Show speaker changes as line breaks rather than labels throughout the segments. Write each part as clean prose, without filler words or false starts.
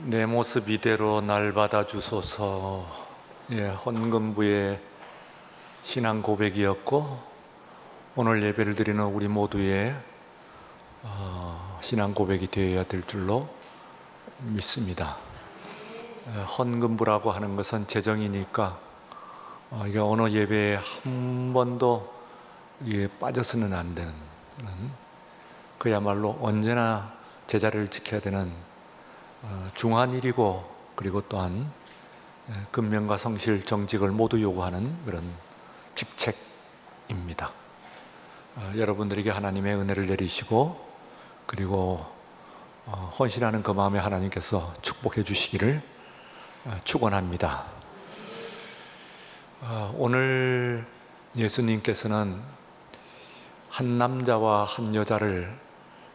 내 모습 이대로 날 받아주소서. 헌금부의 신앙 고백이었고, 오늘 예배를 드리는 우리 모두의 신앙 고백이 되어야 될 줄로 믿습니다. 헌금부라고 하는 것은 재정이니까 이게 어느 예배에 한 번도 빠져서는 안 되는, 그야말로 언제나 제자리를 지켜야 되는 중한 일이고, 그리고 또한 근면과 성실, 정직을 모두 요구하는 그런 직책입니다. 여러분들에게 하나님의 은혜를 내리시고, 그리고 헌신하는 그 마음에 하나님께서 축복해 주시기를 축원합니다. 오늘 예수님께서는 한 남자와 한 여자를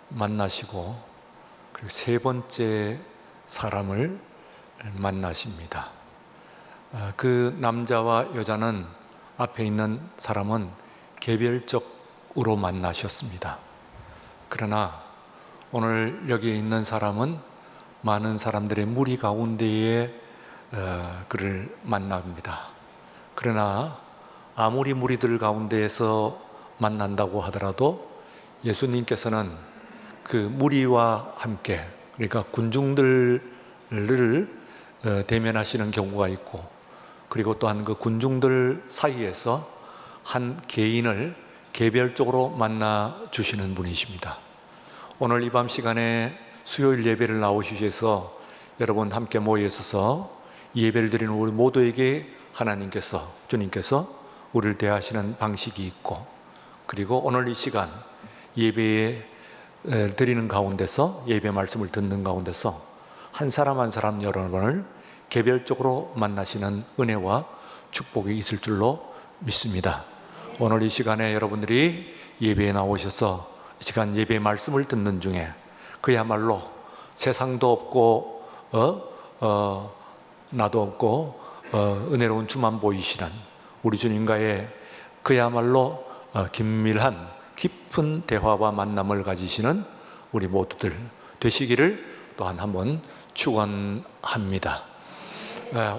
만나시고, 그리고 세 번째 사람을 만나십니다. 그 남자와 여자는, 앞에 있는 사람은 개별적으로 만나셨습니다. 그러나 오늘 여기에 있는 사람은 많은 사람들의 무리 가운데에 그를 만납니다. 그러나 아무리 무리들 가운데에서 만난다고 하더라도 예수님께서는 그 무리와 함께, 그러니까 군중들을 대면하시는 경우가 있고, 그리고 또한 그 군중들 사이에서 한 개인을 개별적으로 만나 주시는 분이십니다. 오늘 이 밤 시간에 수요일 예배를 나오셔서 여러분 함께 모여 있어서 예배를 드리는 우리 모두에게 하나님께서, 주님께서 우리를 대하시는 방식이 있고, 그리고 오늘 이 시간 예배에 드리는 가운데서, 예배 말씀을 듣는 가운데서 한 사람 한 사람 여러분을 개별적으로 만나시는 은혜와 축복이 있을 줄로 믿습니다. 오늘 이 시간에 여러분들이 예배에 나오셔서 이 시간 예배 말씀을 듣는 중에 그야말로 세상도 없고 나도 없고 은혜로운 주만 보이시는 우리 주님과의 그야말로 긴밀한 깊은 대화와 만남을 가지시는 우리 모두들 되시기를 또한 한번 축원합니다.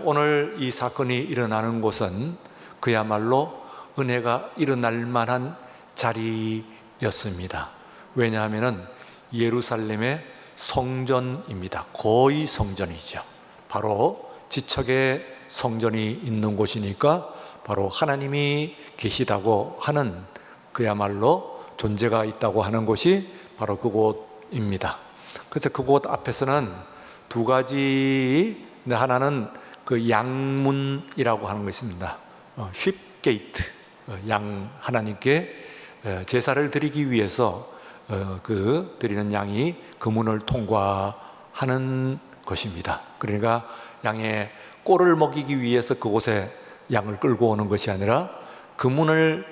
오늘 이 사건이 일어나는 곳은 그야말로 은혜가 일어날 만한 자리였습니다. 왜냐하면 예루살렘의 성전입니다. 거의 성전이죠. 바로 지척의 성전이 있는 곳이니까 바로 하나님이 계시다고 하는, 그야말로 존재가 있다고 하는 곳이 바로 그곳입니다. 그래서 그곳 앞에서는 두 가지, 하나는 그 양문이라고 하는 것입니다. 쉽게이트, 하나님께 제사를 드리기 위해서 그 드리는 양이 그 문을 통과하는 것입니다. 그러니까 양의 꼴을 먹이기 위해서 그곳에 양을 끌고 오는 것이 아니라 그 문을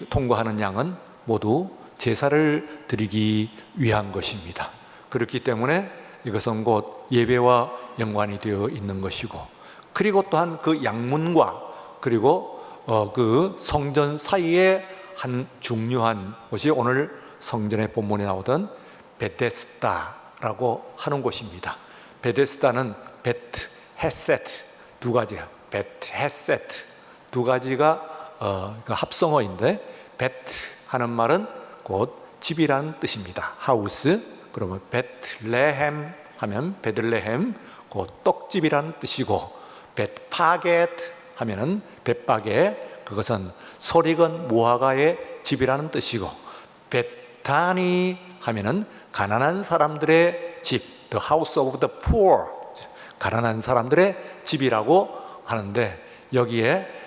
통과하는 양은 모두 제사를 드리기 위한 것입니다. 그렇기 때문에 이것은 곧 예배와 연관이 되어 있는 것이고, 그리고 또한 그 양문과 그리고 그 성전 사이에 한 중요한 곳이 오늘 성전의 본문에 나오던 베데스다라고 하는 곳입니다. 베데스다는 베트, 헤세트 두 가지가, 베트, 헤세트 두 가지가 합성어인데, 베트 하는 말은 곧 집이라는 뜻입니다. 하우스. 그러면 베틀레헴 하면 베들레헴, 곧 떡집이라는 뜻이고, 벳파게트 하면은 벳바게, 그것은 설익은 무화과의 집이라는 뜻이고, 베타니 하면은 가난한 사람들의 집, the house of the poor, 가난한 사람들의 집이라고 하는데, 여기에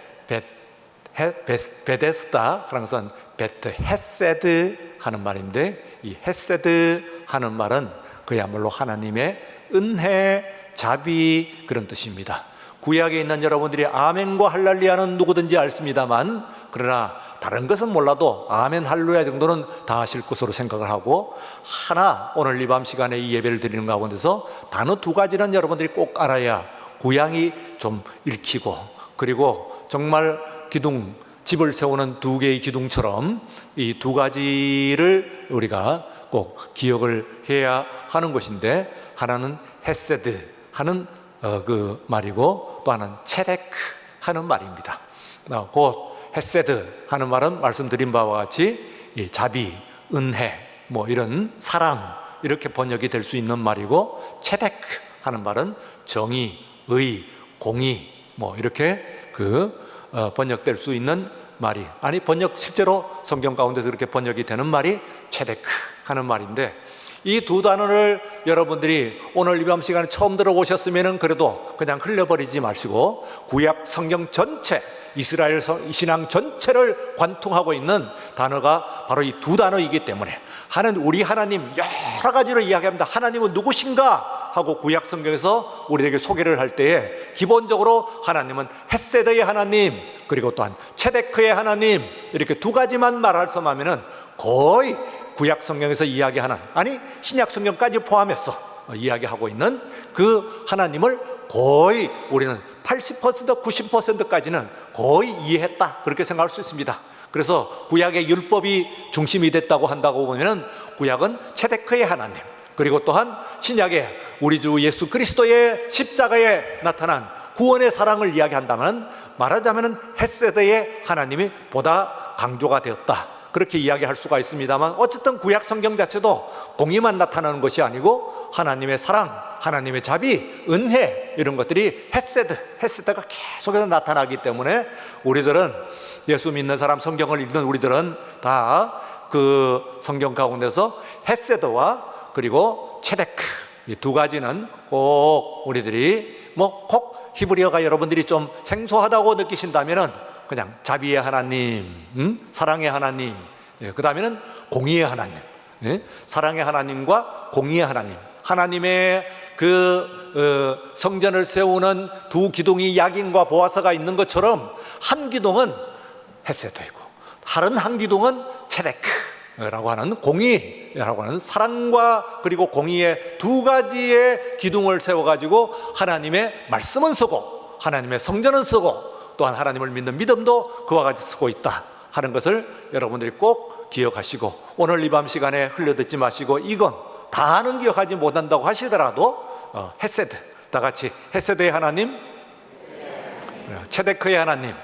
베데스다 하는 것은 베트 헤세드 하는 말인데, 이 헤세드 하는 말은 그야말로 하나님의 은혜, 자비, 그런 뜻입니다. 구약에 있는 여러분들이 아멘과 할렐루야는 누구든지 알습니다만, 그러나 다른 것은 몰라도 아멘, 할렐루야 정도는 다 아실 것으로 생각을 하고, 하나 오늘 이 밤 시간에 이 예배를 드리는 가운데서 단어 두 가지는 여러분들이 꼭 알아야 구양이 좀 읽히고, 그리고 정말 기둥, 집을 세우는 두 개의 기둥처럼 이 두 가지를 우리가 꼭 기억을 해야 하는 것인데, 하나는 헤세드 하는 그 말이고, 또 하나는 체데크 하는 말입니다. 곧 헤세드 하는 말은 말씀드린 바와 같이 이 자비, 은혜, 뭐 이런 사랑, 이렇게 번역이 될 수 있는 말이고, 체데크 하는 말은 정의, 의, 공의, 뭐 이렇게 번역될 수 있는 말이, 아니 번역 실제로 성경 가운데서 그렇게 번역이 되는 말이 체데크 하는 말인데, 이 두 단어를 여러분들이 오늘 이 밤 시간에 처음 들어보셨으면 그래도 그냥 흘려버리지 마시고, 구약 성경 전체, 이스라엘 신앙 전체를 관통하고 있는 단어가 바로 이 두 단어이기 때문에, 우리 하나님 여러 가지로 이야기합니다. 하나님은 누구신가 하고 구약 성경에서 우리에게 소개를 할 때에 기본적으로 하나님은 헤세드의 하나님, 그리고 또한 체데크의 하나님, 이렇게 두 가지만 말할서 하면은 거의 구약 성경에서 이야기하는, 아니 신약 성경까지 포함해서 이야기하고 있는 그 하나님을 거의 우리는 80% 90%까지는 거의 이해했다, 그렇게 생각할 수 있습니다. 그래서 구약의 율법이 중심이 됐다고 한다고 보면은 구약은 체데크의 하나님, 그리고 또한 신약의 우리 주 예수 그리스도의 십자가에 나타난 구원의 사랑을 이야기한다면, 말하자면 헤세드의 하나님이 보다 강조가 되었다, 그렇게 이야기할 수가 있습니다만, 어쨌든 구약 성경 자체도 공의만 나타나는 것이 아니고 하나님의 사랑, 하나님의 자비, 은혜, 이런 것들이 헤세드가 계속해서 나타나기 때문에 우리들은, 예수 믿는 사람, 성경을 읽는 우리들은 다 그 성경 가운데서 헤세드와 그리고 체데크, 이 두 가지는 꼭 우리들이 꼭 히브리어가 여러분들이 좀 생소하다고 느끼신다면은 그냥 자비의 하나님, 사랑의 하나님, 그 다음에는 공의의 하나님, 사랑의 하나님과 공의의 하나님, 하나님의 성전을 세우는 두 기둥이 야긴과 보아스가 있는 것처럼 한 기둥은 헤세드이고 다른 한 기둥은 체데크라고 하는, 공의라고 하는 사랑과 그리고 공의의 두 가지의 기둥을 세워가지고 하나님의 말씀은 쓰고 하나님의 성전은 쓰고 또한 하나님을 믿는 믿음도 그와 같이 쓰고 있다 하는 것을 여러분들이 꼭 기억하시고, 오늘 이 밤 시간에 흘려듣지 마시고, 이건 다 아는 기억하지 못한다고 하시더라도 헤세드, 다 같이 헤세드의 하나님, 체데크의 하나님,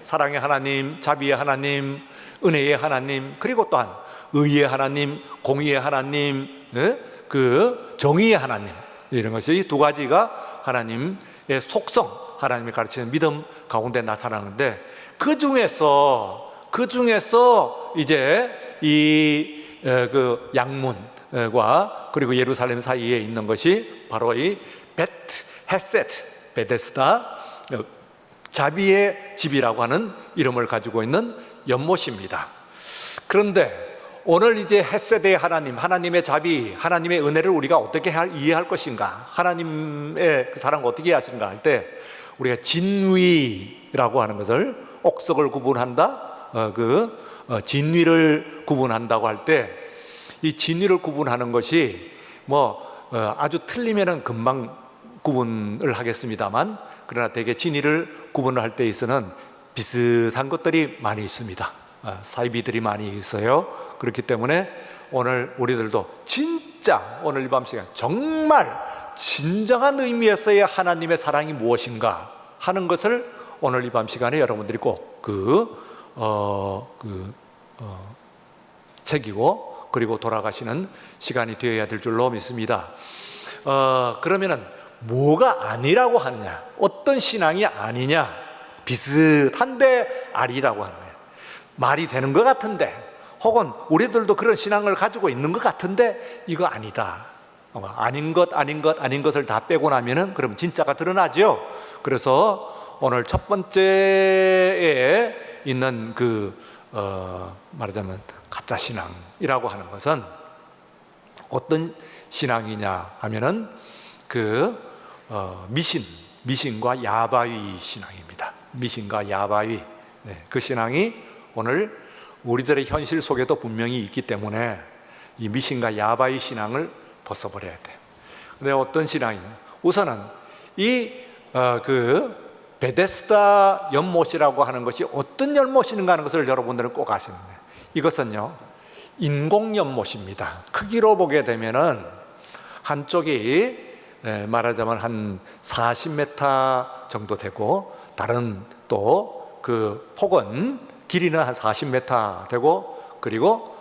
사랑의 하나님, 자비의 하나님, 은혜의 하나님, 그리고 또한 의의 하나님, 공의의 하나님, 정의의 하나님, 이런 것이 두 가지가 하나님의 속성, 하나님이 가르치는 믿음 가운데 나타나는데, 그 중에서 이제 그 양문과 그리고 예루살렘 사이에 있는 것이 바로 이 베데스다, 자비의 집이라고 하는 이름을 가지고 있는 연못입니다. 그런데 오늘 이제 헤세드의 하나님, 하나님의 자비, 하나님의 은혜를 우리가 어떻게 이해할 것인가, 하나님의 그 사랑을 어떻게 하신가 할 때, 우리가 진위라고 하는 것을, 옥석을 구분한다, 진위를 구분한다고 할 때, 이 진위를 구분하는 것이 아주 틀리면은 금방 구분을 하겠습니다만, 그러나 대개 진위를 구분을 할 때 있어는 비슷한 것들이 많이 있습니다. 사이비들이 많이 있어요. 그렇기 때문에 오늘 우리들도 진짜 오늘 이 밤 시간 정말 진정한 의미에서의 하나님의 사랑이 무엇인가 하는 것을 오늘 이 밤 시간에 여러분들이 꼭 새기고 그리고 돌아가시는 시간이 되어야 될 줄로 믿습니다. 그러면은 뭐가 아니라고 하느냐, 어떤 신앙이 아니냐, 비슷한데 아니라고 하는 거예요. 말이 되는 것 같은데, 혹은 우리들도 그런 신앙을 가지고 있는 것 같은데 이거 아니다, 아닌 것을 다 빼고 나면은 그럼 진짜가 드러나죠. 그래서 오늘 첫 번째에 있는 말하자면 가짜 신앙이라고 하는 것은 어떤 신앙이냐 하면은 미신과 야바위 신앙입니다. 미신과 야바위, 그 신앙이 오늘 우리들의 현실 속에도 분명히 있기 때문에 이 미신과 야바위 신앙을 벗어버려야 돼요. 근데 어떤 신앙이냐, 우선은 이 베데스다 연못이라고 하는 것이 어떤 연못인가 하는 것을 여러분들은 꼭 아셔야 돼요. 이것은요 인공 연못입니다. 크기로 보게 되면은 한쪽이 말하자면 한 40m 정도 되고, 다른 또 그 폭은 길이는 한 40m 되고, 그리고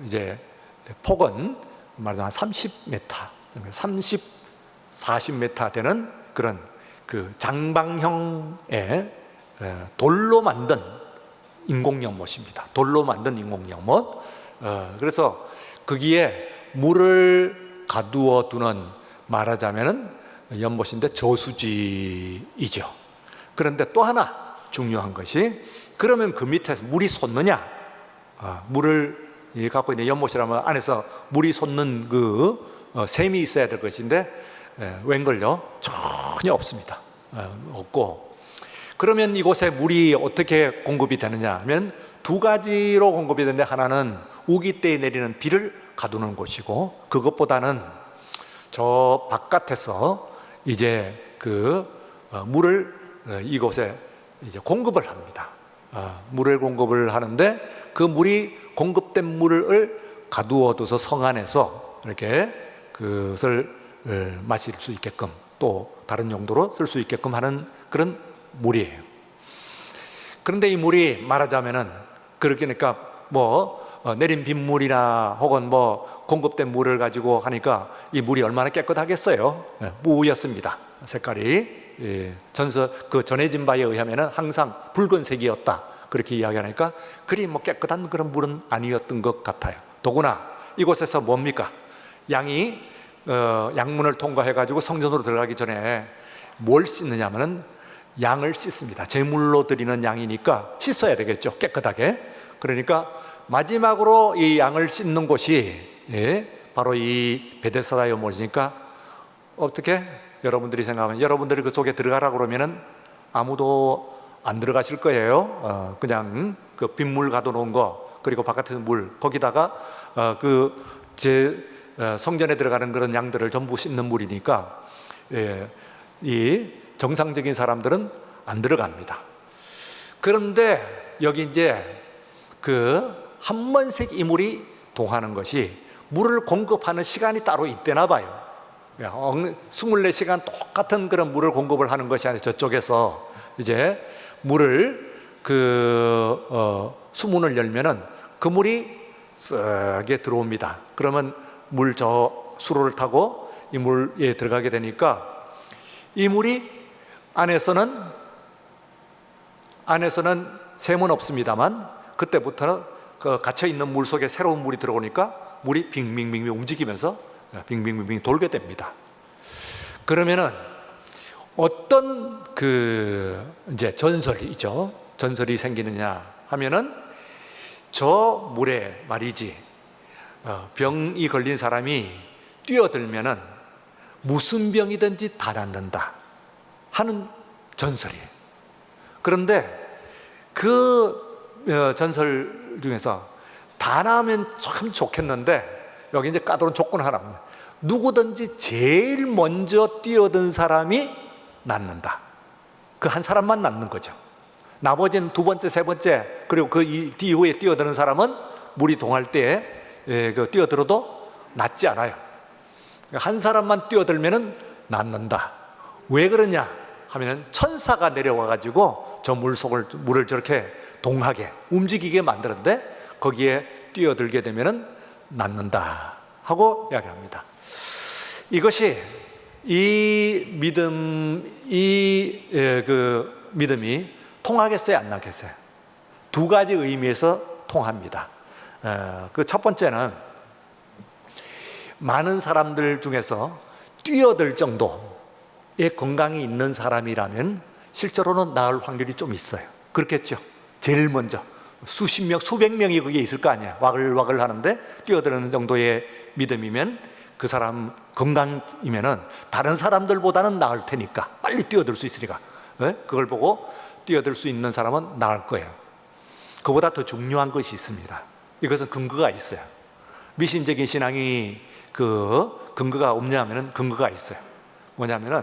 이제 폭은 말하자면 한 30m, 40m 되는 그런 그 장방형의 돌로 만든 인공연못입니다. 돌로 만든 인공연못. 그래서 거기에 물을 가두어 두는, 말하자면은 연못인데 저수지이죠. 그런데 또 하나 중요한 것이, 그러면 그 밑에서 물이 솟느냐? 물을 갖고 있는 연못이라면 안에서 물이 솟는 그 샘이 있어야 될 것인데 웬걸요? 전혀 없습니다. 없고, 그러면 이곳에 물이 어떻게 공급이 되느냐 하면 두 가지로 공급이 되는데, 하나는 우기때에 내리는 비를 가두는 곳이고, 그것보다는 저 바깥에서 이제 그 물을 이곳에 이제 공급을 합니다. 물을 공급을 하는데, 그 물이 공급된 물을 가두어 둬서 성 안에서 이렇게 그것을 마실 수 있게끔, 또 다른 용도로 쓸 수 있게끔 하는 그런 물이에요. 그런데 이 물이 말하자면은 그러니까 내린 빗물이나 혹은 공급된 물을 가지고 하니까 이 물이 얼마나 깨끗하겠어요? 뿌였습니다. 색깔이. 전해진 바에 의하면은 항상 붉은색이었다, 그렇게 이야기하니까 그리 깨끗한 그런 물은 아니었던 것 같아요. 더구나 이곳에서 뭡니까? 양이 양문을 통과해 가지고 성전으로 들어가기 전에 뭘 씻느냐면은 양을 씻습니다. 제물로 드리는 양이니까 씻어야 되겠죠, 깨끗하게. 그러니까 마지막으로 이 양을 씻는 곳이 바로 이 베데스다 연못이니까, 어떻게 여러분들이 생각하면, 여러분들이 그 속에 들어가라고 그러면은 아무도 안 들어가실 거예요. 그냥 그 빗물 가둬놓은 거, 그리고 바깥에서 물, 거기다가 성전에 들어가는 그런 양들을 전부 씻는 물이니까 이 정상적인 사람들은 안 들어갑니다. 그런데 여기 이제 한 번씩 이 물이 동하는 것이, 물을 공급하는 시간이 따로 있대나 봐요. 24시간 똑같은 그런 물을 공급을 하는 것이 아니라, 저쪽에서 이제 물을 수문을 열면은 그 물이 쓱게 들어옵니다. 그러면 수로를 타고 이 물에 들어가게 되니까, 이 물이 안에서는 샘은 없습니다만, 그때부터는 갇혀 있는 물 속에 새로운 물이 들어오니까 물이 빙빙빙 움직이면서 빙빙빙 돌게 됩니다. 그러면은 어떤 이제 전설이 생기느냐 하면은, 저 물에 말이지 병이 걸린 사람이 뛰어들면은 무슨 병이든지 다 낫는다 하는 전설이에요. 그런데 그 전설 중에서 다 나으면 참 좋겠는데, 여기 이제 까다로운 조건 하나입니다. 누구든지 제일 먼저 뛰어든 사람이 낫는다. 그 한 사람만 낫는 거죠. 나머지는 두 번째, 세 번째, 그리고 그 이후에 뛰어드는 사람은 물이 동할 때 뛰어들어도 낫지 않아요. 한 사람만 뛰어들면은 낫는다. 왜 그러냐 하면은, 천사가 내려와 가지고 저 물을 저렇게 동하게 움직이게 만드는데, 거기에 뛰어들게 되면은 낫는다 하고 이야기합니다. 이것이 믿음이 통하겠어요, 안 나겠어요? 두 가지 의미에서 통합니다. 첫 번째는, 많은 사람들 중에서 뛰어들 정도의 건강이 있는 사람이라면 실제로는 나을 확률이 좀 있어요. 그렇겠죠? 제일 먼저 수십 명, 수백 명이 거기에 있을 거 아니에요. 와글와글 하는데 뛰어드는 정도의 믿음이면, 그 사람 건강이면은 다른 사람들보다는 나을 테니까, 빨리 뛰어들 수 있으니까, 그걸 보고 뛰어들 수 있는 사람은 나을 거예요. 그보다 더 중요한 것이 있습니다. 이것은 근거가 있어요. 미신적인 신앙이 근거가 없냐면은 근거가 있어요. 뭐냐면은,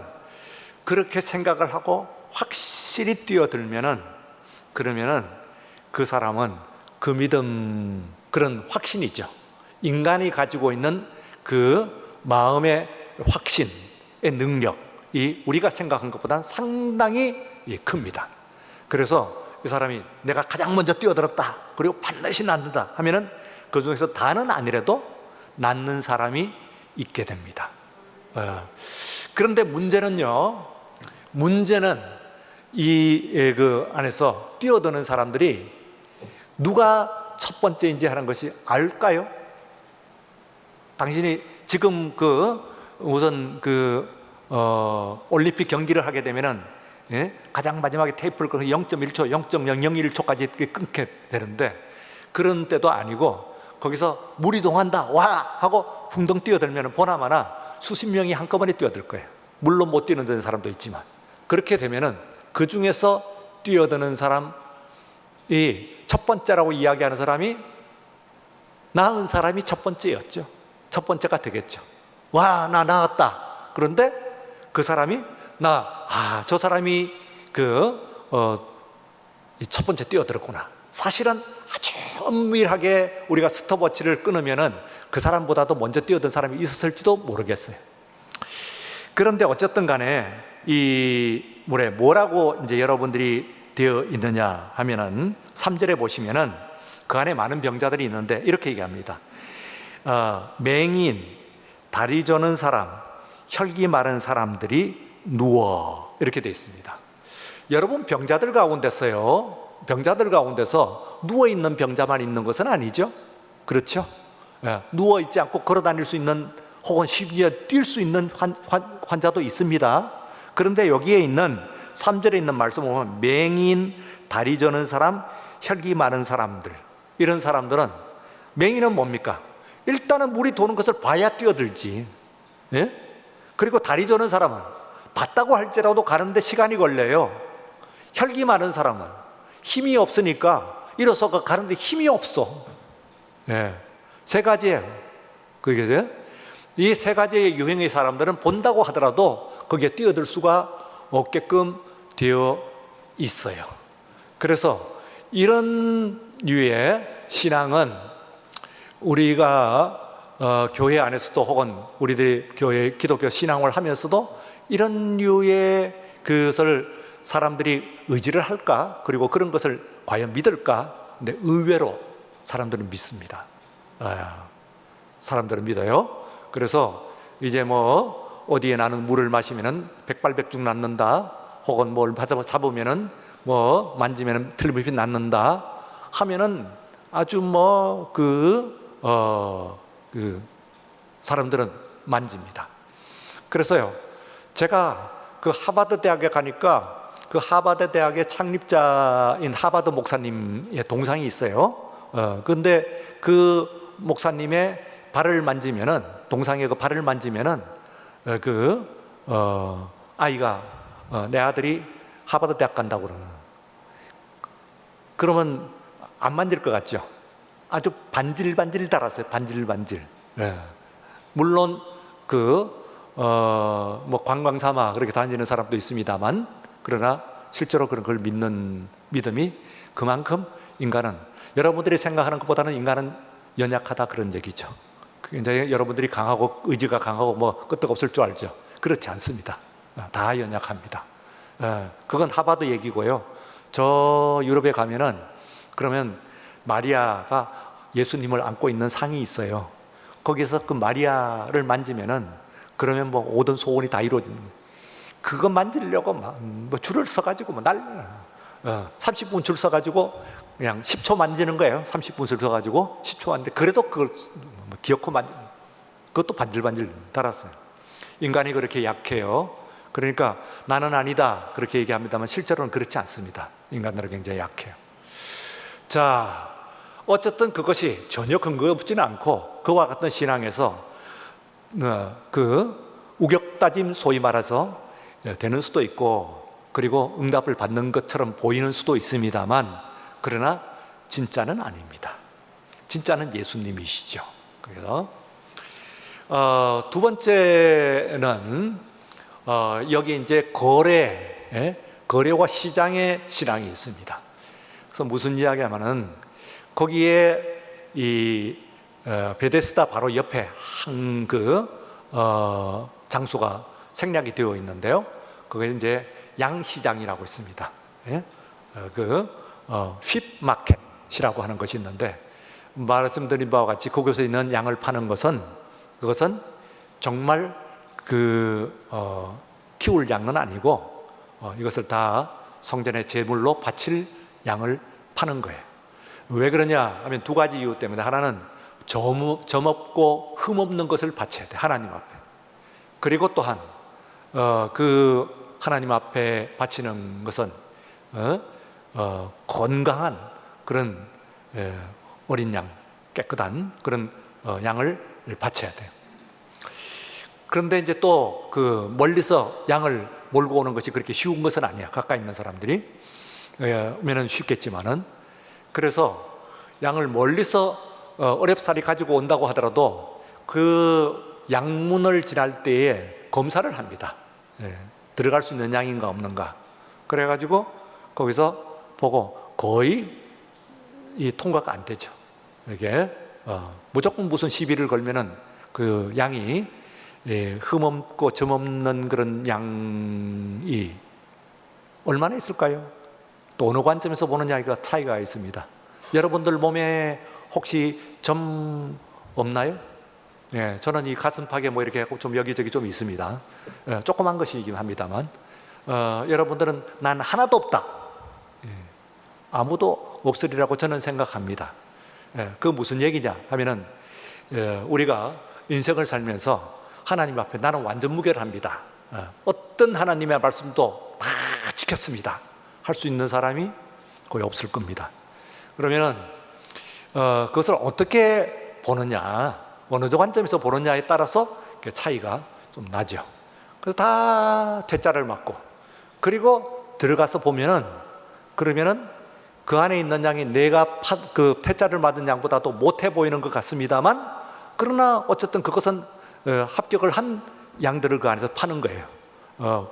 그렇게 생각을 하고 확실히 뛰어들면은, 그러면은 그 사람은 그 믿음, 그런 확신이죠. 인간이 가지고 있는 그 마음의 확신의 능력이 우리가 생각한 것보다는 상당히 큽니다. 그래서 이 사람이 내가 가장 먼저 뛰어들었다, 그리고 반드시 낫는다 하면은 그 중에서 다는 아니라도 낫는 사람이 있게 됩니다. 그런데 문제는 그 안에서 뛰어드는 사람들이 누가 첫 번째인지 하는 것이 알까요? 당신이 지금 우선 올림픽 경기를 하게 되면은 가장 마지막에 테이프를 끊고 0.1초, 0.001초까지 끊게 되는데, 그런 때도 아니고 거기서 물 이동한다 와 하고 풍덩 뛰어들면 보나마나 수십 명이 한꺼번에 뛰어들 거예요. 물론 못 뛰는 사람도 있지만, 그렇게 되면은 그 중에서 뛰어드는 사람이 첫 번째라고 이야기하는 사람이 나은 사람이 첫 번째였죠. 첫 번째가 되겠죠. 와, 나 나았다. 그런데 그 사람이 저 사람이 첫 번째 뛰어들었구나. 사실은 아주 엄밀하게 우리가 스톱워치를 끊으면은 그 사람보다도 먼저 뛰어든 사람이 있었을지도 모르겠어요. 그런데 어쨌든 간에 이 물에 뭐라고 이제 여러분들이 되어 있느냐 하면은 3절에 보시면은 그 안에 많은 병자들이 있는데 이렇게 얘기합니다. 맹인, 다리 저는 사람, 혈기 마른 사람들이 누워, 이렇게 되어 있습니다. 여러분, 병자들 가운데서 누워있는 병자만 있는 것은 아니죠. 그렇죠? 누워있지 않고 걸어다닐 수 있는, 혹은 심지어 뛸 수 있는 환자도 있습니다. 그런데 여기에 있는 3절에 있는 말씀 보면 맹인, 다리 저는 사람, 혈기 많은 사람들, 이런 사람들은, 맹인은 뭡니까? 일단은 물이 도는 것을 봐야 뛰어들지. 그리고 다리 저는 사람은 봤다고 할지라도 가는데 시간이 걸려요. 혈기 많은 사람은 힘이 없으니까 일어서가 가는데 힘이 없어. 세 가지예요. 그게 이 세 가지의 유형의 사람들은 본다고 하더라도 거기에 뛰어들 수가 없게끔 되어 있어요. 그래서 이런 류의 신앙은 우리가 교회 안에서도, 혹은 우리들이 교회 기독교 신앙을 하면서도 이런 류의 그것을 사람들이 의지를 할까? 그리고 그런 것을 과연 믿을까? 근데 의외로 사람들은 믿습니다. 사람들은 믿어요. 그래서 이제 어디에 나는 물을 마시면은 백발백중 낫는다, 혹은 뭘 잡으면은 만지면은 틀림없이 낫는다 하면은 아주 사람들은 만집니다. 그래서요, 제가 하버드 대학에 가니까 그 하버드 대학의 창립자인 하버드 목사님의 동상이 있어요. 그런데 그 목사님의 발을 만지면은, 동상의 그 발을 만지면은 아이가 내 아들이 하버드 대학 간다고 그러면 안 만질 것 같죠? 아주 반질반질 달았어요. 반질반질. 물론 관광 삼아 그렇게 다니는 사람도 있습니다만, 그러나 실제로 그런 걸 믿는 믿음이 그만큼 인간은, 여러분들이 생각하는 것보다는 인간은 연약하다, 그런 얘기죠. 굉장히 여러분들이 강하고 의지가 강하고 끄떡없을 줄 알죠. 그렇지 않습니다. 다 연약합니다. 그건 하버드 얘기고요. 저 유럽에 가면은, 그러면 마리아가 예수님을 안고 있는 상이 있어요. 거기서 그 마리아를 만지면은, 그러면 모든 소원이 다 이루어집니다. 그거 만지려고 줄을 서가지고 30분 줄 서가지고 그냥 10초 만지는 거예요. 30분 줄 서가지고 10초 만지는데, 그래도 그걸 기어코 그것도 반질반질 달았어요. 인간이 그렇게 약해요. 그러니까 나는 아니다 그렇게 얘기합니다만 실제로는 그렇지 않습니다. 인간들은 굉장히 약해요. 자, 어쨌든 그것이 전혀 근거 없지는 않고, 그와 같은 신앙에서 우격다짐, 소위 말해서 되는 수도 있고, 그리고 응답을 받는 것처럼 보이는 수도 있습니다만, 그러나 진짜는 아닙니다. 진짜는 예수님이시죠. 그래서 두 번째는 여기 이제 거래와 시장의 신앙이 있습니다. 그래서 무슨 이야기하면은, 거기에 베데스다 바로 옆에 한 장소가 생략이 되어 있는데요. 그게 이제 양시장이라고 있습니다. 예? 쉿마켓이라고 하는 것이 있는데, 말씀드린 바와 같이 그곳에 있는 양을 파는 그것은 정말 키울 양은 아니고 이것을 다 성전의 제물로 바칠 양을 파는 거예요. 왜 그러냐 하면 두 가지 이유 때문에, 하나는 점 없고 흠 없는 것을 바쳐야 돼, 하나님 앞에. 그리고 또한 하나님 앞에 바치는 것은 건강한 그런 어린 양, 깨끗한 그런 양을 바쳐야 돼요. 그런데 이제 또 멀리서 양을 몰고 오는 것이 그렇게 쉬운 것은 아니야. 가까이 있는 사람들이 오면은 쉽겠지만은, 그래서 양을 멀리서 어렵사리 가지고 온다고 하더라도 그 양문을 지날 때에 검사를 합니다. 들어갈 수 있는 양인가 없는가. 그래가지고 거기서 보고 거의 통과가 안 되죠. 이게 무조건 무슨 시비를 걸면은 그 양이 흠 없고 점 없는 그런 양이 얼마나 있을까요? 또 어느 관점에서 보느냐가 차이가 있습니다. 여러분들 몸에 혹시 점 없나요? 저는 이 가슴팍에 뭐 이렇게 좀 여기저기 좀 있습니다. 조그만 것이긴 합니다만, 여러분들은 난 하나도 없다, 아무도 없으리라고 저는 생각합니다. 그 무슨 얘기냐 하면은, 우리가 인생을 살면서 하나님 앞에 나는 완전 무결합니다, 어떤 하나님의 말씀도 다 지켰습니다 할 수 있는 사람이 거의 없을 겁니다. 그러면은 그것을 어떻게 보느냐, 어느 관점에서 보느냐에 따라서 차이가 좀 나죠. 그래서 다 퇴짜를 맞고, 그리고 들어가서 보면은, 그러면은 그 안에 있는 양이 내가 퇴짜를 맞은 양보다도 못해 보이는 것 같습니다만, 그러나 어쨌든 그것은 합격을 한 양들을 그 안에서 파는 거예요.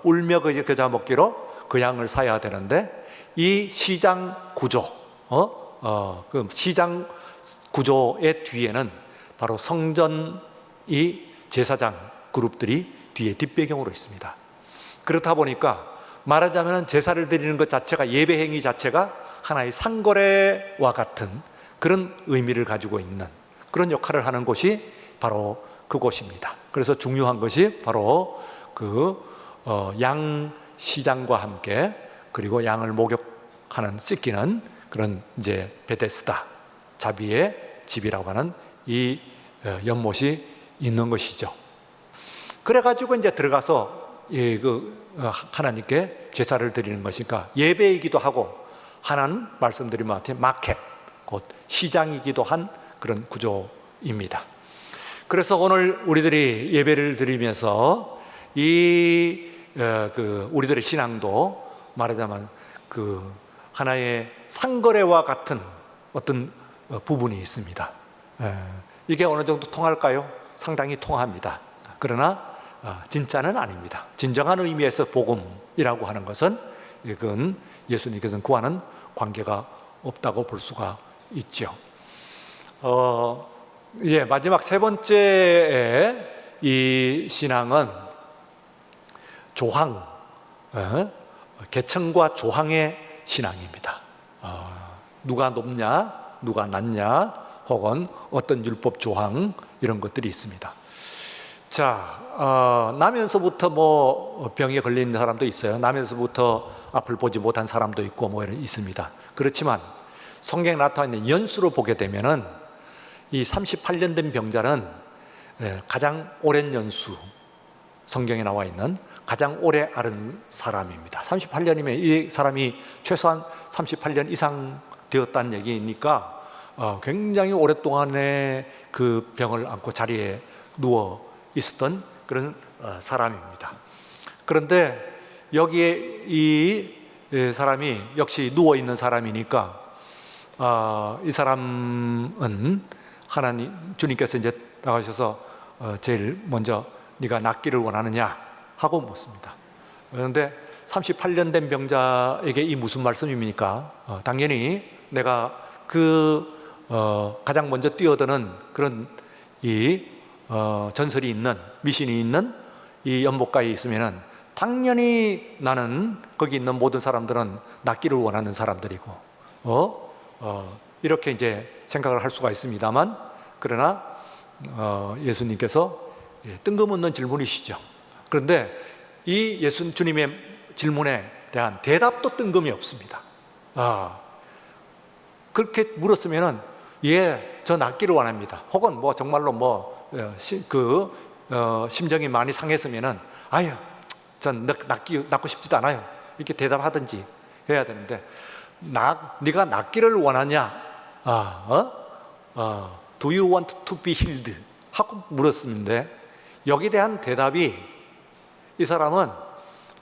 울며 겨자 먹기로 그 양을 사야 되는데, 이 시장 구조, 그 시장 구조의 뒤에는 바로 성전이 제사장 그룹들이 뒤에 뒷배경으로 있습니다. 그렇다 보니까 말하자면 제사를 드리는 것 자체가, 예배 행위 자체가 하나의 상거래와 같은 그런 의미를 가지고 있는 그런 역할을 하는 곳이 바로 그곳입니다. 그래서 중요한 것이 바로 양 시장과 함께, 그리고 양을 목욕하는, 씻기는 그런 이제 베데스다, 자비의 집이라고 하는 이 연못이 있는 것이죠. 그래가지고 이제 들어가서 하나님께 제사를 드리는 것이니까 예배이기도 하고, 하나는 말씀드린 것 같아요, 마켓, 곧 시장이기도 한 그런 구조입니다. 그래서 오늘 우리들이 예배를 드리면서 우리들의 신앙도 말하자면 하나의 상거래와 같은 어떤 부분이 있습니다. 이게 어느 정도 통할까요? 상당히 통합니다. 그러나 진짜는 아닙니다. 진정한 의미에서 복음이라고 하는 것은, 이건 예수님께서는 그와는 관계가 없다고 볼 수가 있죠. 이제 마지막 세 번째의 이 신앙은 조항, 계층과 조항의 신앙입니다. 누가 높냐, 누가 낮냐, 혹은 어떤 율법 조항, 이런 것들이 있습니다. 자, 나면서부터 뭐 병에 걸린 사람도 있어요. 나면서부터 앞을 보지 못한 사람도 있고 뭐 있습니다. 그렇지만 성경에 나타나 있는 연수로 보게 되면은 이 38년 된 병자는 가장 오랜 연수, 성경에 나와 있는 가장 오래 앓은 사람입니다. 38년이면 이 사람이 최소한 38년 이상 되었다는 얘기니까 굉장히 오랫동안의 그 병을 안고 자리에 누워 있었던 그런 사람입니다. 그런데 여기에 이 사람이 역시 누워 있는 사람이니까 이 사람은 주님께서 이제 나가셔서 제일 먼저 네가 낫기를 원하느냐 하고 묻습니다. 그런데 38년 된 병자에게 이 무슨 말씀입니까? 당연히 내가 그 가장 먼저 뛰어드는 그런 전설이 있는, 미신이 있는 이 연못가에 있으면은 당연히 나는 거기 있는 모든 사람들은 낫기를 원하는 사람들이고, 이렇게 이제 생각을 할 수가 있습니다만, 그러나 예수님께서 뜬금없는 질문이시죠. 그런데 이 주님의 질문에 대한 대답도 뜬금이 없습니다. 그렇게 물었으면은 저 낫기를 원합니다. 혹은 뭐 정말로 심정이 많이 상했으면은 전 낫고 싶지도 않아요, 이렇게 대답하든지 해야 되는데, 네가 낫기를 원하냐? Do you want to be healed? 하고 물었는데, 여기에 대한 대답이, 이 사람은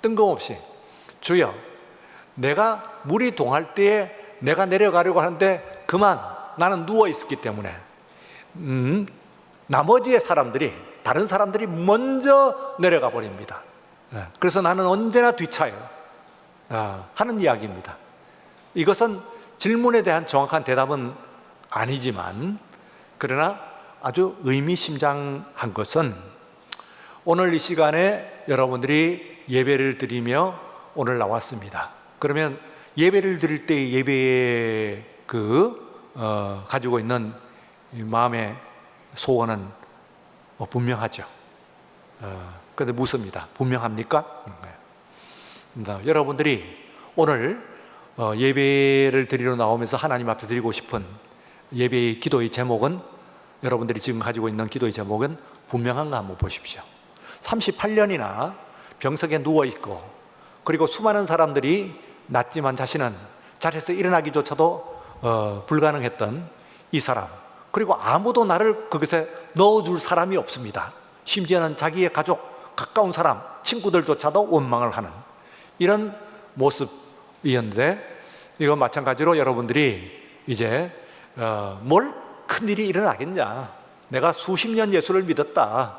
뜬금없이 주여, 내가 물이 동할 때에 내가 내려가려고 하는데 그만, 나는 누워 있었기 때문에 나머지의 사람들이, 다른 사람들이 먼저 내려가 버립니다. 그래서 나는 언제나 뒤차요 하는 이야기입니다. 이것은 질문에 대한 정확한 대답은 아니지만, 그러나 아주 의미심장한 것은, 오늘 이 시간에 여러분들이 예배를 드리며 오늘 나왔습니다. 그러면 예배를 드릴 때 예배에 가지고 있는 마음의 소원은 분명하죠. 그런데 묻습니다. 분명합니까? 여러분들이 오늘 예배를 드리러 나오면서 하나님 앞에 드리고 싶은 예배의 기도의 제목은, 여러분들이 지금 가지고 있는 기도의 제목은 분명한가 한번 보십시오. 38년이나 병석에 누워있고, 그리고 수많은 사람들이 낫지만 자신은 자리에서 일어나기조차도 불가능했던 이 사람, 그리고 아무도 나를 거기서 넣어줄 사람이 없습니다. 심지어는 자기의 가족, 가까운 사람, 친구들조차도 원망을 하는 이런 모습이었는데, 이건 마찬가지로 여러분들이 이제 뭘 큰일이 일어나겠냐, 내가 수십 년 예수를 믿었다,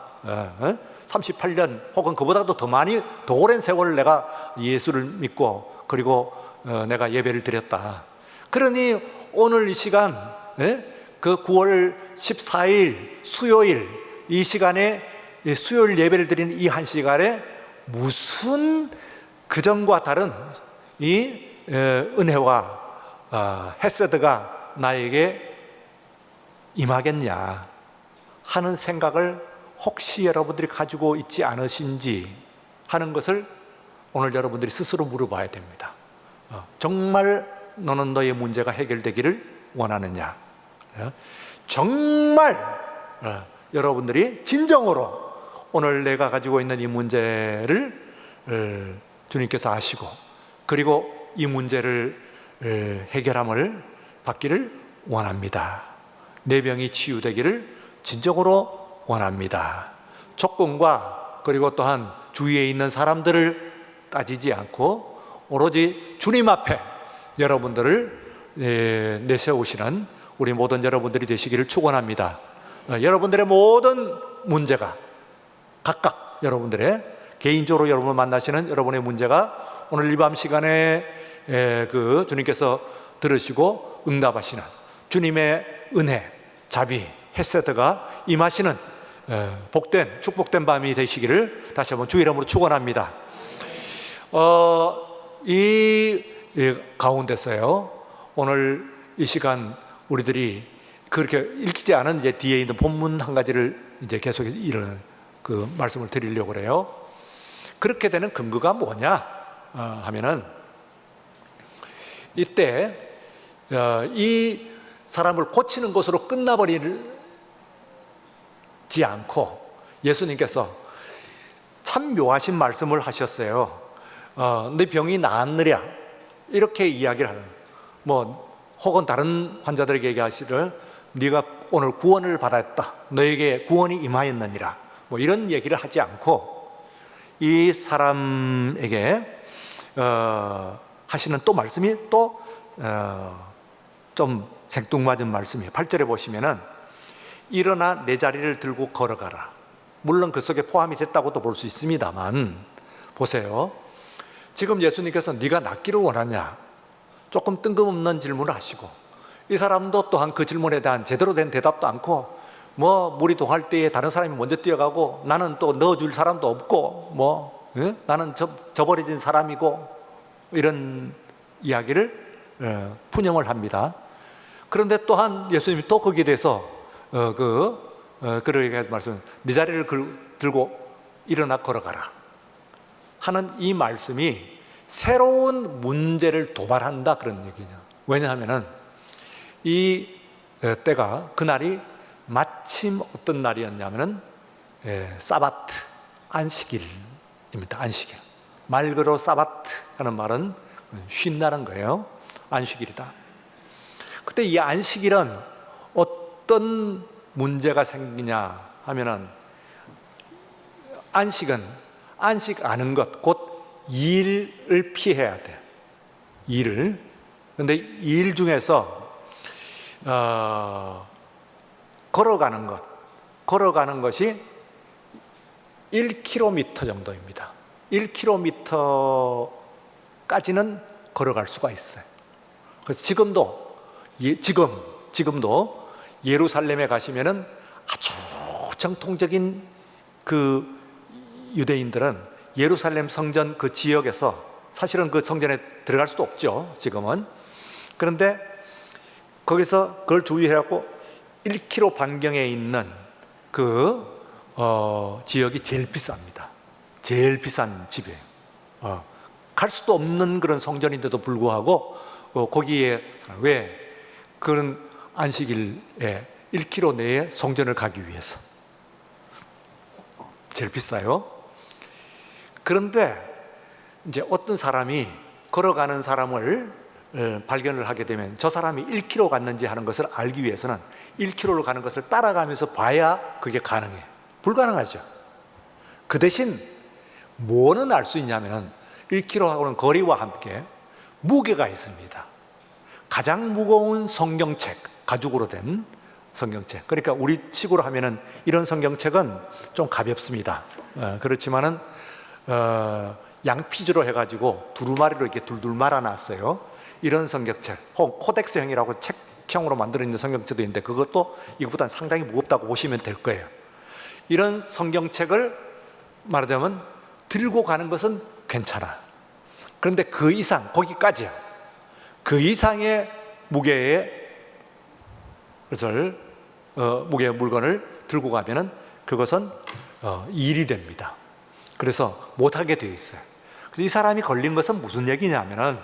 38년 혹은 그보다도 더 오랜 세월을 내가 예수를 믿고, 그리고 내가 예배를 드렸다. 그러니 오늘 이 시간, 그 9월 14일 수요일 이 시간에, 수요일 예배를 드리는 이 한 시간에 무슨 그전과 다른 이 은혜와 헤세드가 나에게 임하겠냐 하는 생각을 혹시 여러분들이 가지고 있지 않으신지 하는 것을 오늘 여러분들이 스스로 물어봐야 됩니다. 정말 너는 너의 문제가 해결되기를 원하느냐? 정말 여러분들이 진정으로 오늘 내가 가지고 있는 이 문제를 주님께서 아시고, 그리고 이 문제를 해결함을 받기를 원합니다. 내 병이 치유되기를 진정으로 원합니다. 조건과 그리고 또한 주위에 있는 사람들을 따지지 않고 오로지 주님 앞에 여러분들을 내세우시는 우리 모든 여러분들이 되시기를 축원합니다. 여러분들의 모든 문제가, 각각 여러분들의 개인적으로 여러분을 만나시는 여러분의 문제가 오늘 이 밤 시간에 주님께서 들으시고 응답하시는 주님의 은혜, 자비, 헤세드가 임하시는 복된, 축복된 밤이 되시기를 다시 한번 주의 이름으로 축원합니다. 이 가운데서요, 오늘 이 시간 우리들이 그렇게 읽지 않은 이제 뒤에 있는 본문 한 가지를 이제 계속해서 이런 말씀을 드리려고 그래요. 그렇게 되는 근거가 뭐냐 하면은, 이때 이 사람을 고치는 것으로 끝나버리지 않고 예수님께서 참 묘하신 말씀을 하셨어요. 네 병이 나았느냐, 이렇게 이야기를 하는, 혹은 다른 환자들에게 얘기하시를 네가 오늘 구원을 받았다, 너에게 구원이 임하였느니라, 이런 얘기를 하지 않고 이 사람에게 하시는 또 말씀이 또 좀 생뚱맞은 말씀이에요. 8절에 보시면은 일어나 내 자리를 들고 걸어가라. 물론 그 속에 포함이 됐다고도 볼 수 있습니다만, 보세요. 지금 예수님께서 네가 낫기를 원하냐, 조금 뜬금없는 질문을 하시고, 이 사람도 또한 그 질문에 대한 제대로 된 대답도 않고, 뭐 물이 동할 때에 다른 사람이 먼저 뛰어가고 나는 또 넣어줄 사람도 없고 뭐 나는 저버려진 사람이고, 이런 이야기를 푸념을 합니다. 그런데 또한 예수님이 또 거기에 대해서 그러게 말씀, 네 자리를 들고 일어나 걸어가라 하는 이 말씀이 새로운 문제를 도발한다, 그런 얘기죠. 왜냐하면은 이 때가, 그날이 마침 어떤 날이었냐면은 사바트, 안식일입니다. 안식일. 말 그대로 사바트 하는 말은 쉰다는 거예요. 안식일이다. 그때 이 안식일은 어떤 문제가 생기냐 하면은, 안식하는 것, 곧 일을 피해야 돼. 일을. 근데 일 중에서 걸어가는 것이 1km 정도입니다. 1km까지는 걸어갈 수가 있어요. 그래서 지금도 예루살렘에 가시면은 아주 정통적인 그 유대인들은 예루살렘 성전 그 지역에서, 사실은 그 성전에 들어갈 수도 없죠, 지금은. 그런데 거기서 그걸 주의해갖고 1km 반경에 있는 그 지역이 제일 비쌉니다. 제일 비싼 집이에요. 갈 수도 없는 그런 성전인데도 불구하고 거기에, 왜? 그런 안식일에 1km 내에 성전을 가기 위해서 제일 비싸요. 그런데 이제 어떤 사람이, 걸어가는 사람을 발견을 하게 되면 저 사람이 1km 갔는지 하는 것을 알기 위해서는 1km로 가는 것을 따라가면서 봐야 그게 가능해. 불가능하죠. 그 대신 뭐는 알 수 있냐면 1km하고는 거리와 함께 무게가 있습니다. 가장 무거운 성경책, 가죽으로 된 성경책. 그러니까 우리 식으로 하면은 이런 성경책은 좀 가볍습니다. 그렇지만은 양피지로 해가지고 두루마리로 이렇게 둘둘 말아놨어요. 이런 성경책, 혹은 코덱스형이라고 책형으로 만들어 있는 성경책도 있는데, 그것도 이것보다는 상당히 무겁다고 보시면 될 거예요. 이런 성경책을 말하자면 들고 가는 것은 괜찮아. 그런데 그 이상, 거기까지야. 그 이상의 무게의 무게의 물건을 들고 가면은 그것은 일이 됩니다. 그래서 못하게 되어 있어요. 그래서 이 사람이 걸린 것은 무슨 얘기냐면은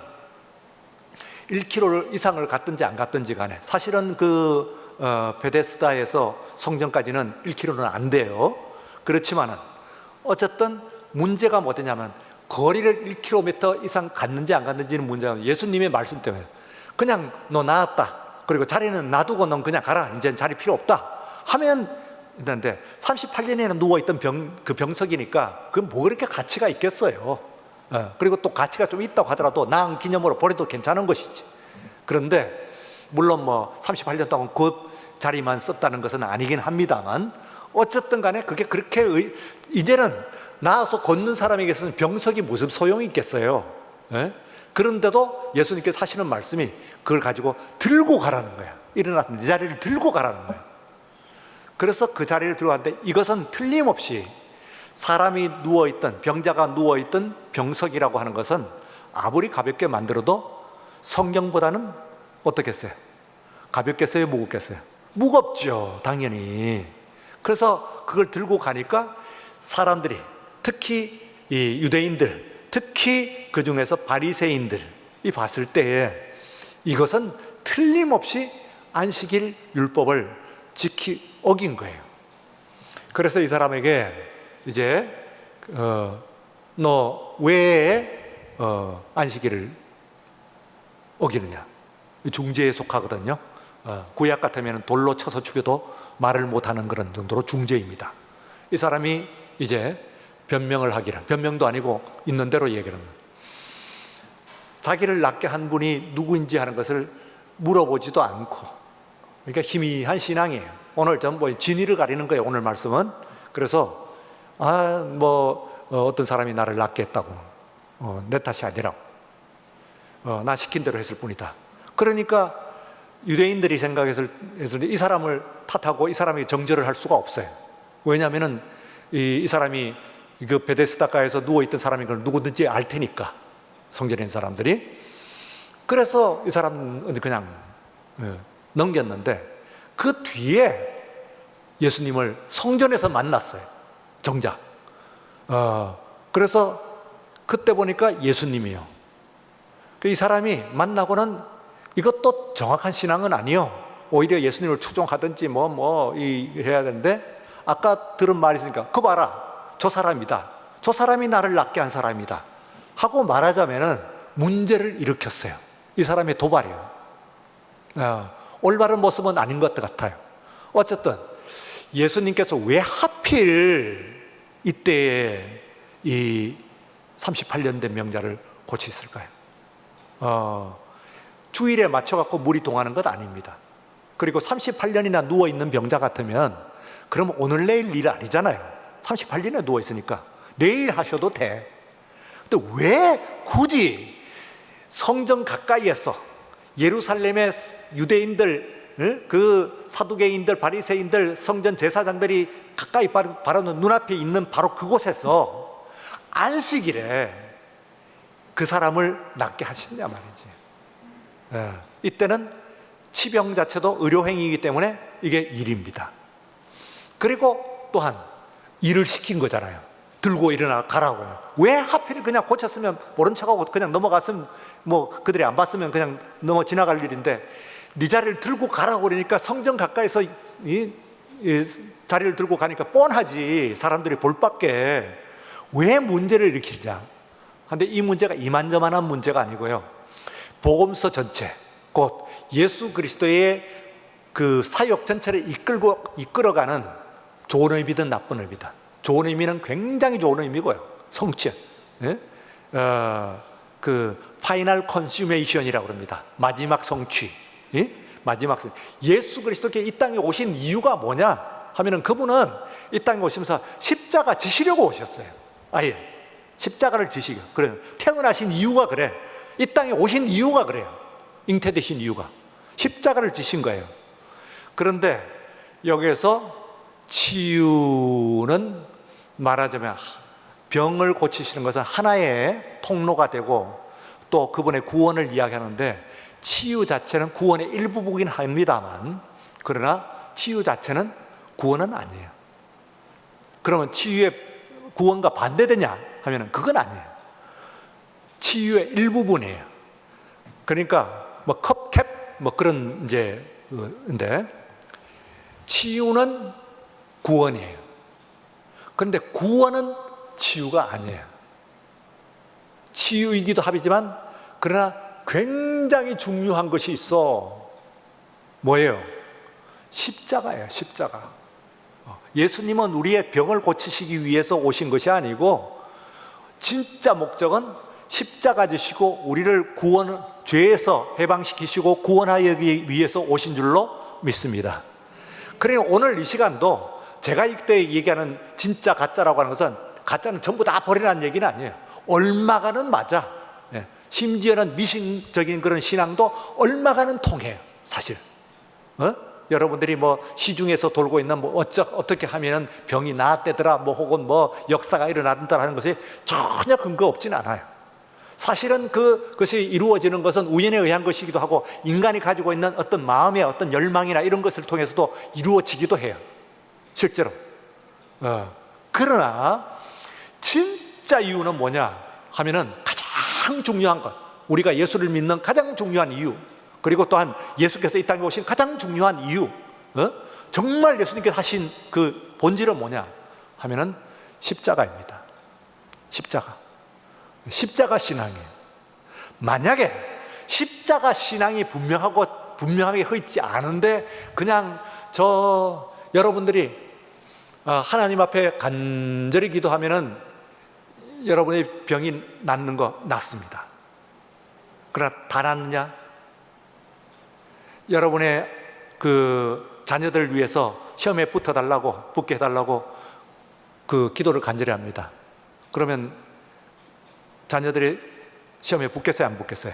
1km 이상을 갔든지 안 갔든지 간에, 사실은 베데스다에서 성전까지는 1km는 안 돼요. 그렇지만은 어쨌든 문제가 뭐냐면, 거리를 1km 이상 갔는지 안 갔는지는 문제가, 예수님의 말씀 때문에 그냥 너 나았다, 그리고 자리는 놔두고 넌 그냥 가라, 이제 자리 필요 없다 하면 있는데, 38년이나 누워있던 그 병석이니까 그건 뭐 그렇게 가치가 있겠어요. 그리고 또 가치가 좀 있다고 하더라도 나은 기념으로 버려도 괜찮은 것이지. 그런데 물론 뭐 38년 동안 그 자리만 썼다는 것은 아니긴 합니다만, 어쨌든 간에 그게 그렇게 이제는 나와서 걷는 사람에게서는 병석이 무슨 소용이 있겠어요. 그런데도 예수님께서 하시는 말씀이 그걸 가지고 들고 가라는 거야. 일어나서 네 자리를 들고 가라는 거야. 그래서 그 자리를 들고 갔는데, 이것은 틀림없이 사람이 누워있던, 병자가 누워있던 병석이라고 하는 것은 아무리 가볍게 만들어도 성경보다는 어떻겠어요? 가볍겠어요? 무겁겠어요? 무겁죠, 당연히. 그래서 그걸 들고 가니까 사람들이, 특히 이 유대인들, 특히 그 중에서 바리새인들이 봤을 때에 이것은 틀림없이 안식일 율법을 어긴 거예요. 그래서 이 사람에게 이제 너 왜 안식일을 어기느냐, 중죄에 속하거든요. 구약 같으면 돌로 쳐서 죽여도 말을 못하는 그런 정도로 중죄입니다. 이 사람이 이제 변명을 하기를, 변명도 아니고 있는 대로 얘기를 합니다. 자기를 낫게 한 분이 누구인지 하는 것을 물어보지도 않고, 그러니까 희미한 신앙이에요. 오늘 전 뭐 진위를 가리는 거예요, 오늘 말씀은. 그래서 어떤 사람이 나를 낫게 했다고, 내 탓이 아니라고, 나 시킨 대로 했을 뿐이다. 그러니까 유대인들이 생각했을 때 이 사람을 탓하고 이 사람이 정죄를 할 수가 없어요. 왜냐하면은 이 사람이 그 베데스다가에서 누워있던 사람인 걸 누구든지 알 테니까, 성전에 있는 사람들이. 그래서 이 사람은 그냥 넘겼는데, 그 뒤에 예수님을 성전에서 만났어요, 정작. 그래서 그때 보니까 예수님이요. 이 사람이 만나고는 이것도 정확한 신앙은 아니요, 오히려 예수님을 추종하든지 해야 되는데, 아까 들은 말이 있으니까 그거 봐라, 저 사람이다, 저 사람이 나를 낫게 한 사람이다 하고 말하자면은 문제를 일으켰어요. 이 사람의 도발이에요. 올바른 모습은 아닌 것 같아요. 어쨌든 예수님께서 왜 하필 이때에 이 38년 된 명자를 고치셨을까요? 주일에 맞춰갖고 물이 동하는 것 아닙니다. 그리고 38년이나 누워있는 병자 같으면 그러면 오늘 내일 일 아니잖아요. 38년이나 누워있으니까 내일 하셔도 돼. 근데 왜 굳이 성전 가까이에서 예루살렘의 유대인들, 그 사두개인들, 바리새인들, 성전 제사장들이 가까이 바로 눈앞에 있는 바로 그곳에서 안식일에 그 사람을 낫게 하시냐 말이지. 이때는 치병 자체도 의료행위이기 때문에 이게 일입니다. 그리고 또한 일을 시킨 거잖아요. 들고 일어나 가라고요. 왜 하필 그냥 고쳤으면 모른 척하고 그냥 넘어갔으면 그들이 안 봤으면 그냥 지나갈 일인데, 네 자리를 들고 가라고 그러니까 성전 가까이서 이 자리를 들고 가니까 뻔하지, 사람들이 볼 밖에. 왜 문제를 일으키냐? 근데 이 문제가 이만저만한 문제가 아니고요, 복음서 전체, 곧 예수 그리스도의 그 사역 전체를 이끌어가는, 좋은 의미든 나쁜 의미든, 좋은 의미는 굉장히 좋은 의미고요, 성취, 그 파이널 컨슈메이션이라고 합니다. 마지막 성취, 마지막 성취. 예수 그리스도께 이 땅에 오신 이유가 뭐냐 하면은, 그분은 이 땅에 오시면서 십자가 지시려고 오셨어요. 아예 십자가를 지시고, 그래, 태어나신 이유가 그래, 이 땅에 오신 이유가 그래요. 잉태되신 이유가 십자가를 지신 거예요. 그런데 여기에서 치유는 말하자면 병을 고치시는 것은 하나의 통로가 되고, 또 그분의 구원을 이야기하는데, 치유 자체는 구원의 일부분이긴 합니다만, 그러나 치유 자체는 구원은 아니에요. 그러면 치유의 구원과 반대되냐 하면은 그건 아니에요. 치유의 일부분이에요. 그러니까 컵캡 그런 근데 치유는 구원이에요. 그런데 구원은 치유가 아니에요. 치유이기도 하지만, 그러나 굉장히 중요한 것이 있어. 뭐예요? 십자가예요, 십자가. 예수님은 우리의 병을 고치시기 위해서 오신 것이 아니고, 진짜 목적은 십자가 지시고 우리를 죄에서 해방시키시고 구원하기 위해서 오신 줄로 믿습니다. 그러니 오늘 이 시간도 제가 이때 얘기하는 진짜 가짜라고 하는 것은, 가짜는 전부 다 버리라는 얘기는 아니에요. 얼마가는 맞아. 심지어는 미신적인 그런 신앙도 얼마가는 통해요, 사실. 여러분들이 시중에서 돌고 있는 어떻게 하면 병이 나았대더라, 혹은 역사가 일어난다 하는 것이 전혀 근거 없진 않아요. 사실은 그것이 이루어지는 것은 우연에 의한 것이기도 하고, 인간이 가지고 있는 어떤 마음의 어떤 열망이나 이런 것을 통해서도 이루어지기도 해요, 실제로. 그러나 진짜 이유는 뭐냐 하면은, 가장 중요한 것, 우리가 예수를 믿는 가장 중요한 이유, 그리고 또한 예수께서 이 땅에 오신 가장 중요한 이유, 정말 예수님께서 하신 그 본질은 뭐냐 하면은 십자가입니다. 십자가 신앙이에요. 만약에 십자가 신앙이 분명하게 허있지 않은데, 그냥 여러분들이 하나님 앞에 간절히 기도하면은 여러분의 병이 낫는 거 낫습니다. 그러나 다 낫느냐? 여러분의 그 자녀들을 위해서 시험에 붙게 해달라고 그 기도를 간절히 합니다. 그러면 자녀들이 시험에 붙겠어요, 안 붙겠어요?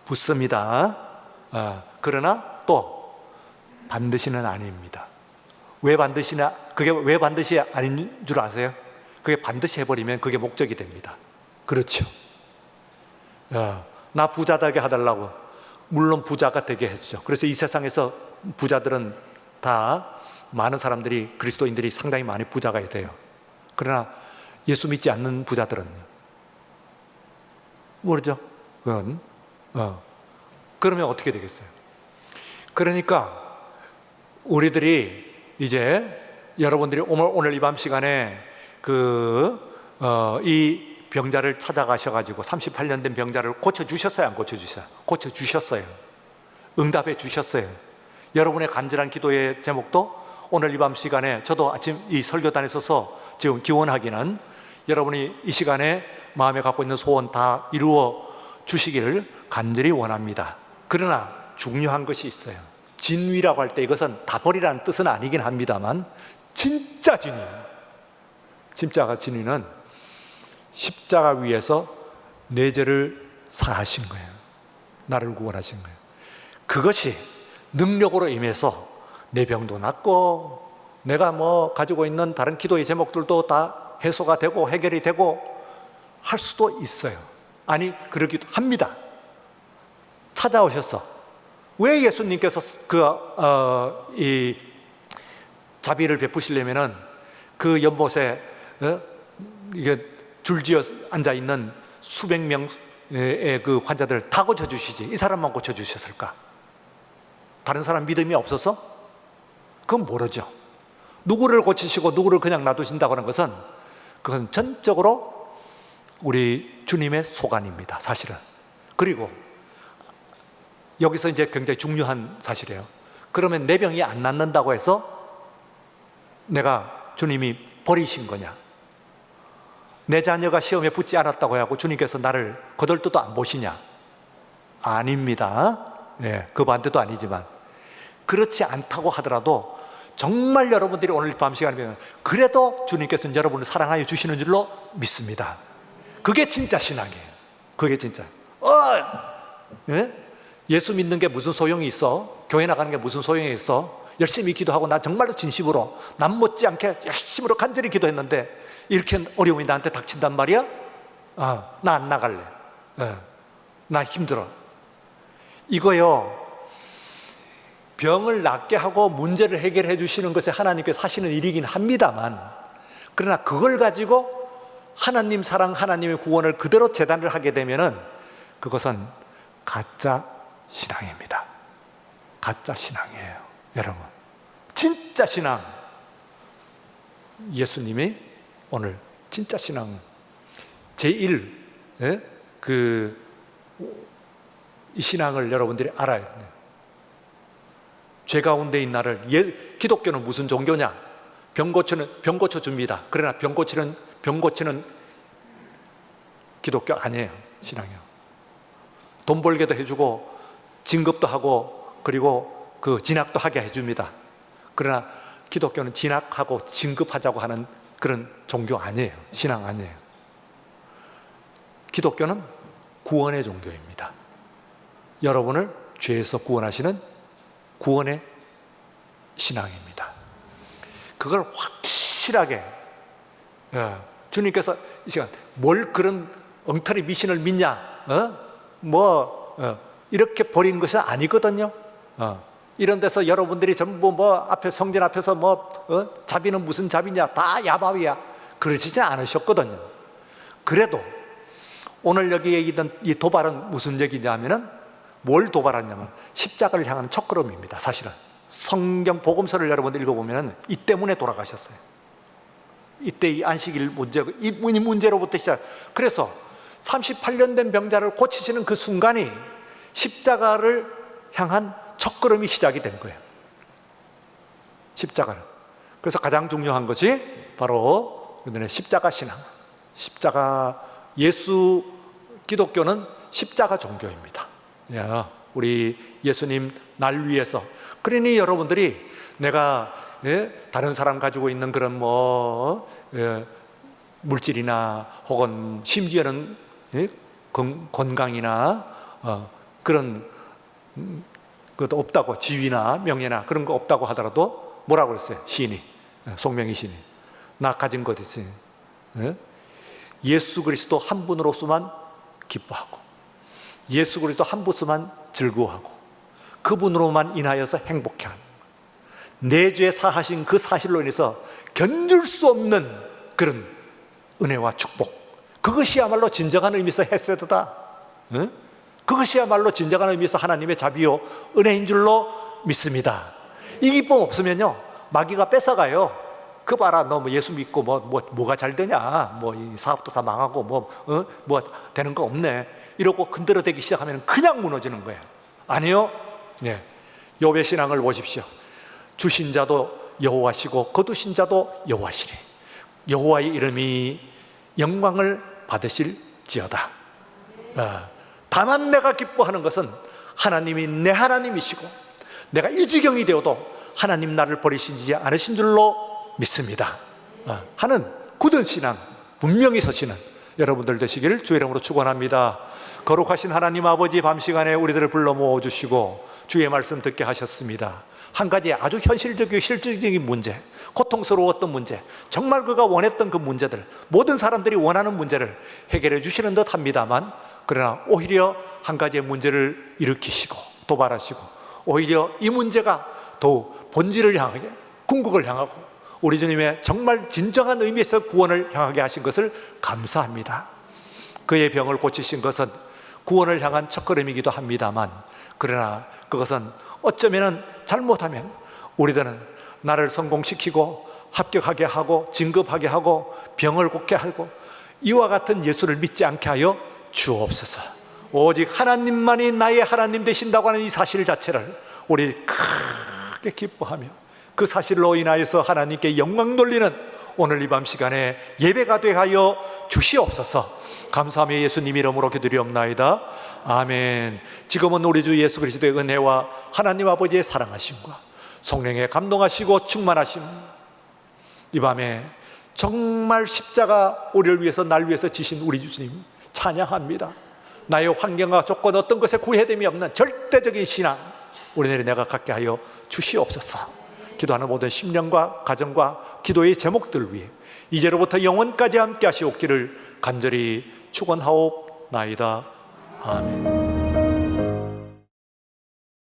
붙습니다. 그러나 또 반드시는 아닙니다. 왜 반드시냐? 그게 왜 반드시 아닌 줄 아세요? 그게 반드시 해버리면 그게 목적이 됩니다. 그렇죠. 나 부자 되게 해달라고. 물론 부자가 되게 했죠. 그래서 이 세상에서 부자들은 다 많은 사람들이, 그리스도인들이 상당히 많이 부자가 돼요. 그러나 예수 믿지 않는 부자들은요, 모르죠. 그건 그러면 어떻게 되겠어요? 그러니까 우리들이 이제 여러분들이 오늘 이 밤 시간에 이 병자를 찾아가셔가지고 38년 된 병자를 고쳐주셨어요? 안 고쳐주셨어요? 고쳐주셨어요. 응답해 주셨어요. 여러분의 간절한 기도의 제목도 오늘 이 밤 시간에, 저도 아침 이 설교단에 서서 지금 기원하기는 여러분이 이 시간에 마음에 갖고 있는 소원 다 이루어 주시기를 간절히 원합니다. 그러나 중요한 것이 있어요. 진위라고 할 때 이것은 다 버리라는 뜻은 아니긴 합니다만, 진짜 진위, 진짜가 진위는 십자가 위에서 내 죄를 사하신 거예요. 나를 구원하신 거예요. 그것이 능력으로 임해서 내 병도 낫고, 내가 가지고 있는 다른 기도의 제목들도 다 해소가 되고 해결이 되고 할 수도 있어요. 아니, 그러기도 합니다. 찾아오셔서 왜 예수님께서 이 자비를 베푸시려면은 그 연못에 이게 줄지어 앉아 있는 수백 명의 그 환자들을 다 고쳐주시지, 이 사람만 고쳐주셨을까? 다른 사람 믿음이 없어서? 그건 모르죠. 누구를 고치시고 누구를 그냥 놔두신다고 하는 것은, 그것은 전적으로 우리 주님의 소관입니다, 사실은. 그리고 여기서 이제 굉장히 중요한 사실이에요. 그러면 내 병이 안 낫는다고 해서 내가 주님이 버리신 거냐? 내 자녀가 시험에 붙지 않았다고 하고 주님께서 나를 거들떠도 안 보시냐? 아닙니다. 그 반대도 아니지만, 그렇지 않다고 하더라도 정말 여러분들이 오늘 밤 시간이면 그래도 주님께서는 여러분을 사랑하여 주시는 줄로 믿습니다. 그게 진짜 신앙이에요. 그게 진짜. 예수 믿는 게 무슨 소용이 있어? 교회 나가는 게 무슨 소용이 있어? 열심히 기도하고 나 정말로 진심으로 남 못지않게 열심으로 간절히 기도했는데 이렇게 어려움이 나한테 닥친단 말이야? 나 안 나갈래. 나 힘들어. 이거요, 병을 낫게 하고 문제를 해결해 주시는 것이 하나님께서 하시는 일이긴 합니다만, 그러나 그걸 가지고 하나님 사랑, 하나님의 구원을 그대로 재단을 하게 되면은 그것은 가짜 신앙입니다. 가짜 신앙이에요, 여러분. 진짜 신앙, 예수님이 오늘 진짜 신앙 제1, 이 신앙을 여러분들이 알아야 돼요. 죄 가운데인 나를, 기독교는 무슨 종교냐? 병 고쳐 줍니다. 그러나 병 고치는 기독교 아니에요, 신앙이요. 돈 벌게도 해주고 진급도 하고 그리고 그 진학도 하게 해줍니다. 그러나 기독교는 진학하고 진급하자고 하는 그런 종교 아니에요. 신앙 아니에요. 기독교는 구원의 종교입니다. 여러분을 죄에서 구원하시는 구원의 신앙입니다. 그걸 확실하게, 주님께서 이 시간 뭘 그런 엉터리 미신을 믿냐, 이렇게 버린 것은 아니거든요. 이런 데서 여러분들이 전부 앞에 성전 앞에서 자비는 무슨 자비냐, 다 야바위야, 그러시지 않으셨거든요. 그래도 오늘 여기에 있는 이 도발은 무슨 얘기냐면은, 뭘 도발하냐면 십자가를 향한 첫걸음입니다. 사실은 성경 복음서를 여러분들 읽어보면 이 때문에 돌아가셨어요. 이때 이 안식일 문제, 이 문제로부터 시작. 그래서 38년 된 병자를 고치시는 그 순간이 십자가를 향한 첫걸음이 시작이 된 거예요. 십자가를. 그래서 가장 중요한 것이 바로 십자가 신앙, 십자가, 기독교는 십자가 종교입니다. 우리 예수님 날 위해서. 그러니 여러분들이 내가 다른 사람 가지고 있는 그런 물질이나 혹은 심지어는 건강이나 그런 그것도 없다고, 지위나 명예나 그런 거 없다고 하더라도 뭐라고 그랬어요? 시인이, 송명희 시인이. 나 가진 것 있으니 예수 그리스도 한 분으로서만 기뻐하고, 예수 그리스도 한 분으로만 즐거워하고, 그분으로만 인하여서 행복해하는, 내 죄 사하신 그 사실로 인해서 견줄 수 없는 그런 은혜와 축복, 그것이야말로 진정한 의미에서 헤세드다. 그것이야말로 진정한 의미에서 하나님의 자비요 은혜인 줄로 믿습니다. 이 기쁨 없으면요, 마귀가 뺏어가요. 그 봐라, 너 뭐 예수 믿고 뭐가 잘 되냐, 뭐 이 사업도 다 망하고 뭐 되는 거 없네, 이러고 흔들어대기 시작하면 그냥 무너지는 거예요. 아니요. 네. 욥의 신앙을 보십시오. 주신 자도 여호와시고 거두신 자도 여호와시니 여호와의 이름이 영광을 받으실지어다. 다만 내가 기뻐하는 것은 하나님이 내 하나님이시고 내가 이 지경이 되어도 하나님 나를 버리시지 않으신 줄로 믿습니다 하는 굳은 신앙 분명히 서시는 여러분들 되시기를 주의 이름으로 축원합니다. 거룩하신 하나님 아버지, 밤 시간에 우리들을 불러 모아주시고 주의 말씀 듣게 하셨습니다. 한 가지 아주 현실적이고 실질적인 문제, 고통스러웠던 문제, 정말 그가 원했던 그 문제들, 모든 사람들이 원하는 문제를 해결해 주시는 듯 합니다만, 그러나 오히려 한 가지의 문제를 일으키시고 도발하시고, 오히려 이 문제가 더욱 본질을 향하게, 궁극을 향하고 우리 주님의 정말 진정한 의미에서 구원을 향하게 하신 것을 감사합니다. 그의 병을 고치신 것은 구원을 향한 첫걸음이기도 합니다만, 그러나 그것은 어쩌면 잘못하면 우리들은 나를 성공시키고 합격하게 하고 진급하게 하고 병을 고게 하고 이와 같은 예수를 믿지 않게 하여 주옵소서. 오직 하나님만이 나의 하나님 되신다고 하는 이 사실 자체를 우리 크게 기뻐하며 그 사실로 인하여서 하나님께 영광 돌리는 오늘 이 밤 시간에 예배가 되게 하여 주시옵소서. 감사하며 예수님 이름으로 기도드리옵나이다. 아멘. 지금은 우리 주 예수 그리스도의 은혜와 하나님 아버지의 사랑하심과 성령의 감동하시고 충만하심, 이 밤에 정말 십자가 우리를 위해서, 날 위해서 지신 우리 주님 찬양합니다. 나의 환경과 조건 어떤 것에 구애됨이 없는 절대적인 신앙 우리들이 내가 갖게 하여 주시옵소서. 기도하는 모든 심령과 가정과 기도의 제목들 위해 이제로부터 영원까지 함께 하시옵기를 간절히 축원하옵나이다. 아멘.